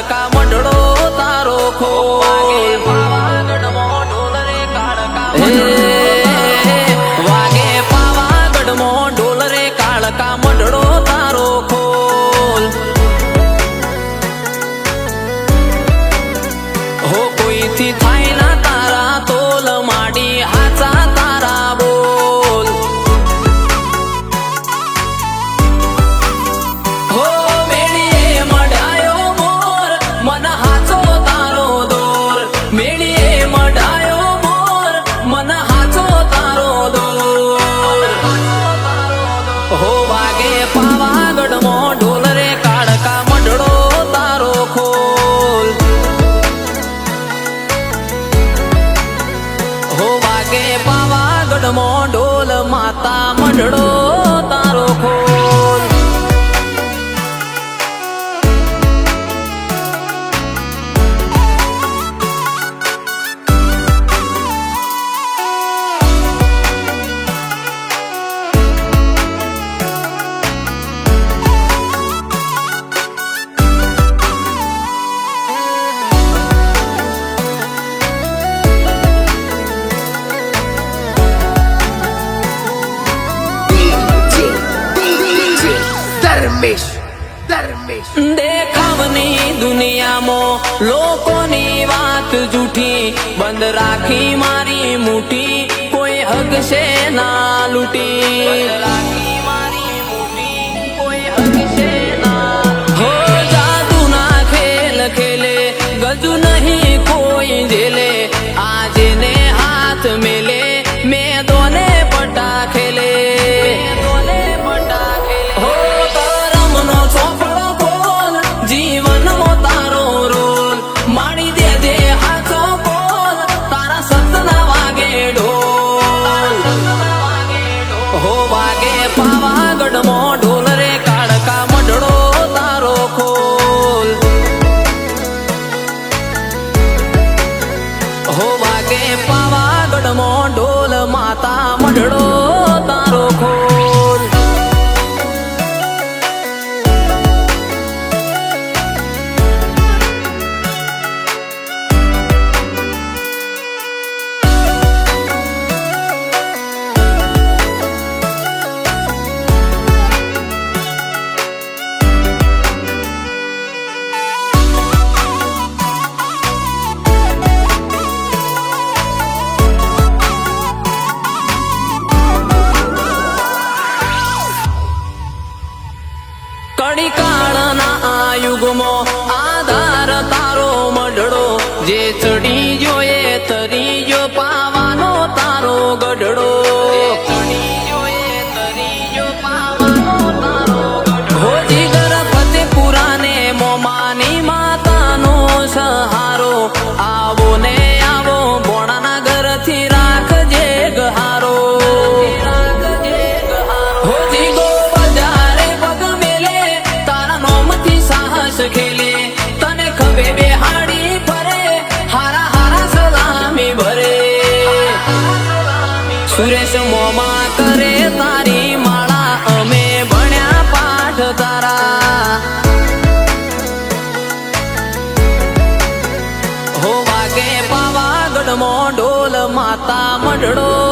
કાળકા મંડળો તારો ખોલ પાવાગઢમાં ઢોલ રે કાળકા વાગે પાવાગઢમાં ઢોલ રે કાળકા મંડળો તારો ખોલ હો કોઈથી થાય ના તારા તોલ માડી હાચા તારા બોલ હો મેળીએ મઢાયો મોર મન હાચો તારો દોર મેળીએ મઢાયો મોર મન હાચો તારો દોર હો વાગે પાવાગઢમાં ઢોલ રે કાળકા મંડળો તારો ખોલ હો વાગે પાવાગઢમાં ઢોલ માતા મંડળો તારો ખોલ દેખાવની દુનિયામાં લોકોની વાત જૂઠી બંધ રાખી મારી મુઠ્ઠી કોઈ હગશે ના લૂટી હો જાદુ ના ખેલ ખેલે ગજુ નહીં કોઈ જેલે આજે ને હાથ મેલે મેં દોને પટા ખેલે પાવાગઢમાં ઢોલ રે કાળકા મંડળો તારો ખોલ હો વાગે પાવાગઢમાં ઢોલ માતા મંડળો તારો ખોલ કડી કાળના આ યુગમાં આધાર તારો મંડળો જે ચડી જોએ તરી જો પાવાનો તારો ગઢડો હો જીગર ફતેપુરાને મોમાની માતાનો સહારો આવો ને આવો બોણાના ઘરથી રાખજે ગહારો હો જીગો ખેલે તને ખભે બેહાડી ફરે હારા હારા સલામી ભરે સુરેશ મોમા કરે તારી માળા અમે ભણ્યા પાઠ તારા હો વાગે પાવાગઢમાં ઢોલ માતા મંડળો